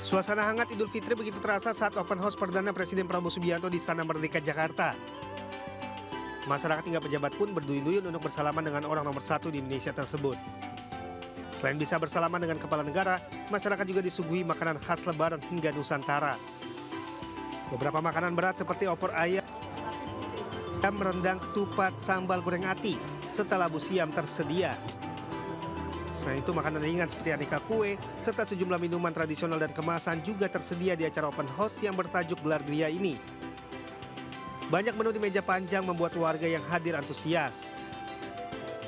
Suasana hangat Idul Fitri begitu terasa saat open house perdana Presiden Prabowo Subianto di Istana Merdeka, Jakarta. Masyarakat hingga pejabat pun berduyun-duyun untuk bersalaman dengan orang nomor satu di Indonesia tersebut. Selain bisa bersalaman dengan kepala negara, masyarakat juga disuguhi makanan khas Lebaran hingga Nusantara. Beberapa makanan berat seperti opor ayam, rendang, ketupat, sambal goreng ati, serta labu siam tersedia. Selain itu, makanan ringan seperti aneka kue, serta sejumlah minuman tradisional dan kemasan juga tersedia di acara open house yang bertajuk Gelar Gria ini. Banyak menu di meja panjang membuat warga yang hadir antusias.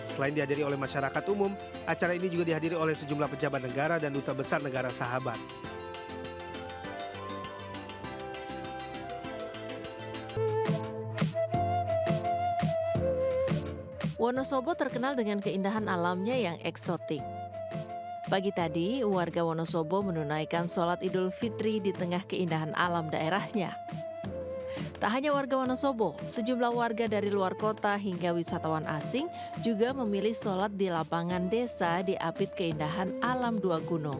Selain dihadiri oleh masyarakat umum, acara ini juga dihadiri oleh sejumlah pejabat negara dan duta besar negara sahabat. Wonosobo terkenal dengan keindahan alamnya yang eksotik. Pagi tadi, warga Wonosobo menunaikan sholat Idul Fitri di tengah keindahan alam daerahnya. Tak hanya warga Wonosobo, sejumlah warga dari luar kota hingga wisatawan asing juga memilih sholat di lapangan desa di apit keindahan alam dua gunung.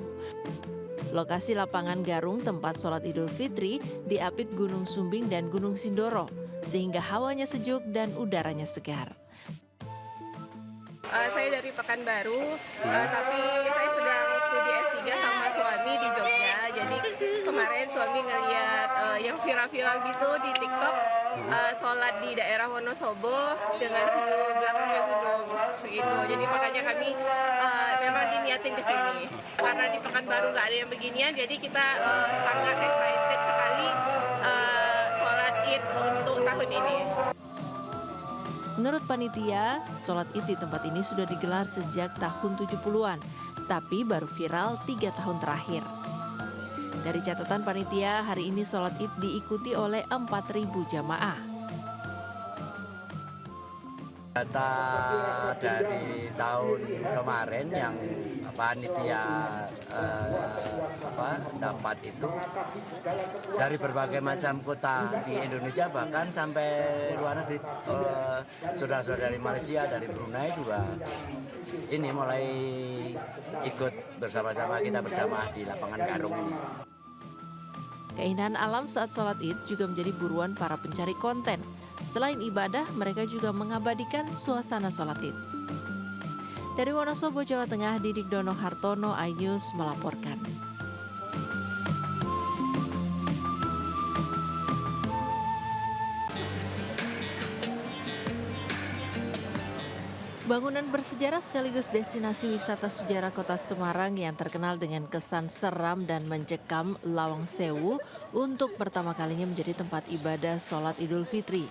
Lokasi lapangan Garung tempat sholat Idul Fitri di apit Gunung Sumbing dan Gunung Sindoro, sehingga hawanya sejuk dan udaranya segar. Saya dari Pekanbaru, tapi saya sedang studi S3 sama suami di Jogja. Jadi kemarin suami ngeliat yang viral-viral gitu di TikTok, sholat di daerah Wonosobo dengan view belakangnya gunung begitu. Jadi makanya kami memang diniatin ke sini. Karena di Pekanbaru nggak ada yang beginian, jadi kita sangat excited sekali sholat Id untuk tahun ini. Menurut panitia, sholat Id di tempat ini sudah digelar sejak tahun 70-an, tapi baru viral 3 tahun terakhir. Dari catatan panitia, hari ini sholat Id diikuti oleh 4.000 jamaah. Data dari tahun kemarin yang panitia dapat itu dari berbagai macam kota di Indonesia, bahkan sampai luar negeri, saudara-saudara dari Malaysia, dari Brunei juga ini mulai ikut bersama-sama kita berjamaah di lapangan Garung ini. Keindahan alam saat sholat Id juga menjadi buruan para pencari konten. Selain ibadah, mereka juga mengabadikan suasana sholat Id. Dari Wonosobo, Jawa Tengah, Didik Dono Hartono, iNews melaporkan. Bangunan bersejarah sekaligus destinasi wisata sejarah Kota Semarang yang terkenal dengan kesan seram dan mencekam, Lawang Sewu, untuk pertama kalinya menjadi tempat ibadah sholat Idul Fitri.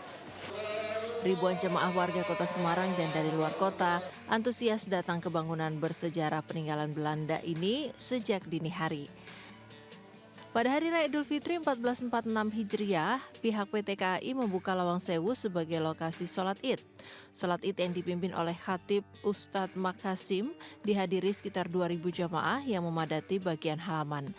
Ribuan jemaah warga Kota Semarang dan dari luar kota antusias datang ke bangunan bersejarah peninggalan Belanda ini sejak dini hari. Pada Hari Raya Idul Fitri 1446 Hijriah, pihak PT KAI membuka Lawang Sewu sebagai lokasi sholat Id. Sholat Id yang dipimpin oleh Khatib Ustadz Makasim dihadiri sekitar 2.000 jamaah yang memadati bagian halaman.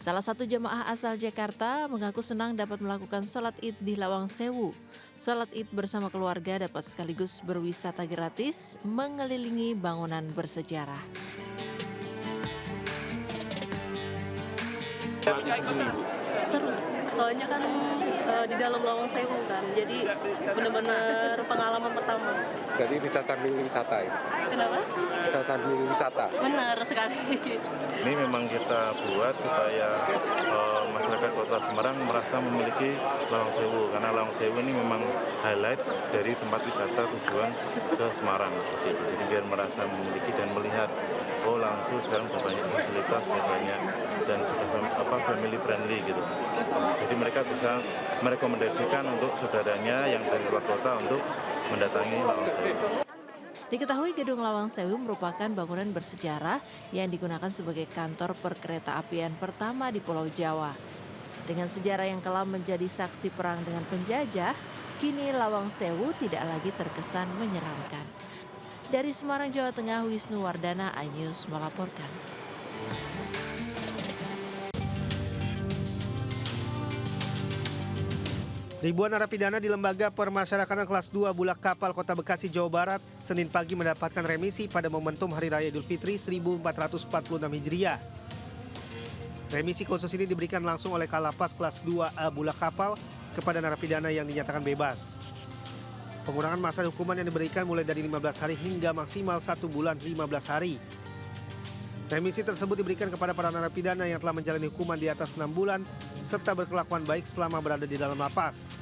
Salah satu jamaah asal Jakarta mengaku senang dapat melakukan sholat Id di Lawang Sewu. Sholat Id bersama keluarga dapat sekaligus berwisata gratis mengelilingi bangunan bersejarah. Seru, soalnya kan di dalam Lawang Sewu kan, jadi benar-benar pengalaman pertama. Jadi bisa sambil wisata ya? Kenapa? Bisa sambil wisata? Benar sekali. Ini memang kita buat supaya masyarakat Kota Semarang merasa memiliki Lawang Sewu, karena Lawang Sewu ini memang highlight dari tempat wisata tujuan ke Semarang. Jadi biar merasa memiliki dan melihat, oh Lawang Sewu sekarang sudah banyak fasilitas, sudah banyak, dan sudah family friendly gitu. Jadi mereka bisa merekomendasikan untuk saudaranya yang dari luar kota untuk mendatangi Lawang Sewu. Diketahui Gedung Lawang Sewu merupakan bangunan bersejarah yang digunakan sebagai kantor perkeretaapian pertama di Pulau Jawa. Dengan sejarah yang kelam menjadi saksi perang dengan penjajah, kini Lawang Sewu tidak lagi terkesan menyeramkan. Dari Semarang, Jawa Tengah, Wisnu Wardana, iNews melaporkan. Ribuan narapidana di Lembaga Permasyarakatan Kelas 2 Bulak Kapal Kota Bekasi, Jawa Barat, Senin pagi mendapatkan remisi pada momentum Hari Raya Idul Fitri 1446 Hijriah. Remisi khusus ini diberikan langsung oleh Kalapas kelas 2A Bulak Kapal kepada narapidana yang dinyatakan bebas. Pengurangan masa hukuman yang diberikan mulai dari 15 hari hingga maksimal 1 bulan 15 hari. Remisi tersebut diberikan kepada para narapidana yang telah menjalani hukuman di atas 6 bulan serta berkelakuan baik selama berada di dalam lapas.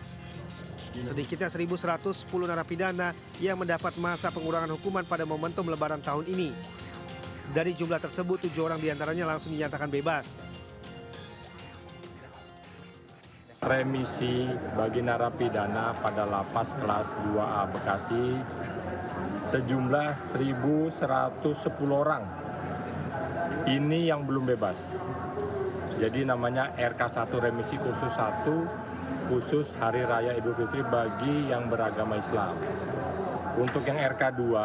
Sedikitnya 1.110 narapidana yang mendapat masa pengurangan hukuman pada momentum Lebaran tahun ini. Dari jumlah tersebut, 7 orang diantaranya langsung dinyatakan bebas. Remisi bagi narapidana pada lapas kelas 2A Bekasi sejumlah 1.110 orang. Ini yang belum bebas. Jadi namanya RK1 remisi khusus 1 khusus Hari Raya Idul Fitri bagi yang beragama Islam. Untuk yang RK2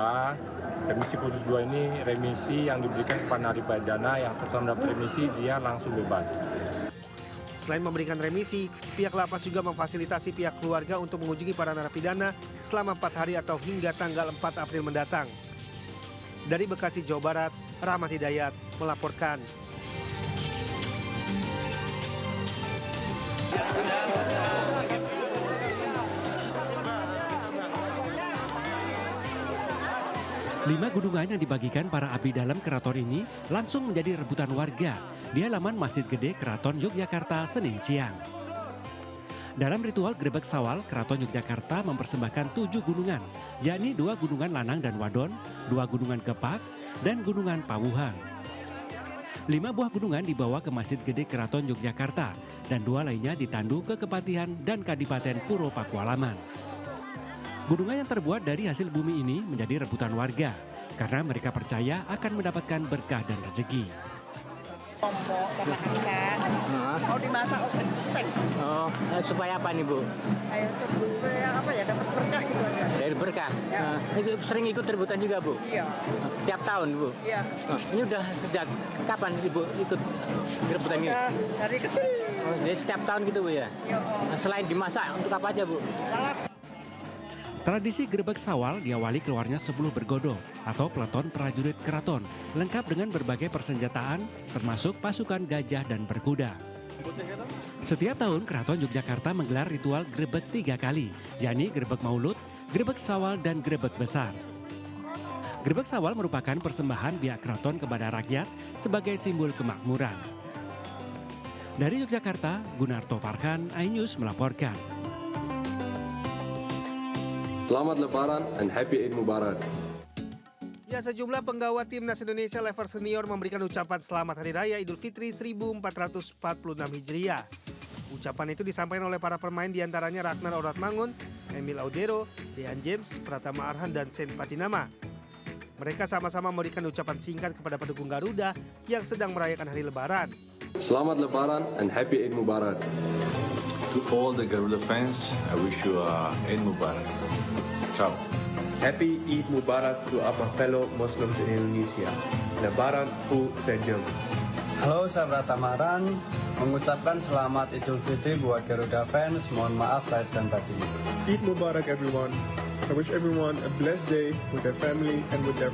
remisi khusus 2 ini remisi yang diberikan kepada narapidana yang setelah mendapat remisi dia langsung bebas. Selain memberikan remisi, pihak lapas juga memfasilitasi pihak keluarga untuk mengunjungi para narapidana selama 4 hari atau hingga tanggal 4 April mendatang. Dari Bekasi, Jawa Barat, Rahmat Hidayat melaporkan. Lima gunungan yang dibagikan para abdi dalam keraton ini langsung menjadi rebutan warga di halaman Masjid Gede Keraton Yogyakarta Senin siang. Dalam ritual Grebek Sawal, Keraton Yogyakarta mempersembahkan 7 gunungan, yakni 2 gunungan Lanang dan Wadon, 2 gunungan Kepak, dan gunungan Pawuhan. 5 buah gunungan dibawa ke Masjid Gede Keraton Yogyakarta dan 2 lainnya ditandu ke Kepatihan dan Kadipaten Puro Pakualaman. Gunungan yang terbuat dari hasil bumi ini menjadi rebutan warga karena mereka percaya akan mendapatkan berkah dan rezeki. Lombok sama kacang, mau dimasak oseng-oseng. Oh, supaya apa nih Bu? Ayo supaya apa ya, dapat berkah gitu aja. Dari berkah? Ya. Itu sering ikut rebutan juga Bu? Iya. Tiap tahun Bu? Iya. Ini udah sejak kapan Ibu ikut rebutan ini? Udah dari kecil. Oh, jadi setiap tahun gitu Bu ya? Iya. Nah, selain dimasak, untuk apa aja Bu? Salap. Tradisi Grebek Sawal diawali keluarnya 10 bergodo atau peleton prajurit keraton lengkap dengan berbagai persenjataan termasuk pasukan gajah dan berkuda. Setiap tahun Keraton Yogyakarta menggelar ritual grebek 3 kali, yakni Grebek Maulud, Grebek Sawal, dan Grebek Besar. Grebek Sawal merupakan persembahan pihak keraton kepada rakyat sebagai simbol kemakmuran. Dari Yogyakarta, Gunarto Farhan, iNews melaporkan. Selamat Lebaran and Happy Eid Mubarak. Ya, sejumlah penggawa timnas Indonesia level senior memberikan ucapan selamat Hari Raya Idul Fitri 1446 Hijriah. Ucapan itu disampaikan oleh para pemain diantaranya Ragnar Oratmangun, Emil Audero, Dean James, Pratama Arhan, dan Sen Patinama. Mereka sama-sama memberikan ucapan singkat kepada pendukung Garuda yang sedang merayakan Hari Lebaran. Selamat Lebaran and Happy Eid Mubarak. To all the Garuda fans, I wish you Eid Mubarak. Ciao. Happy Eid Mubarak to our fellow Muslims in Indonesia. Lebaran Fu Sejong. Halo, saya Pratama Arhan, mengucapkan selamat Idul Fitri buat Garuda fans. Mohon maaf lahir dan batin. Eid Mubarak everyone. I wish everyone a blessed day with their family and with their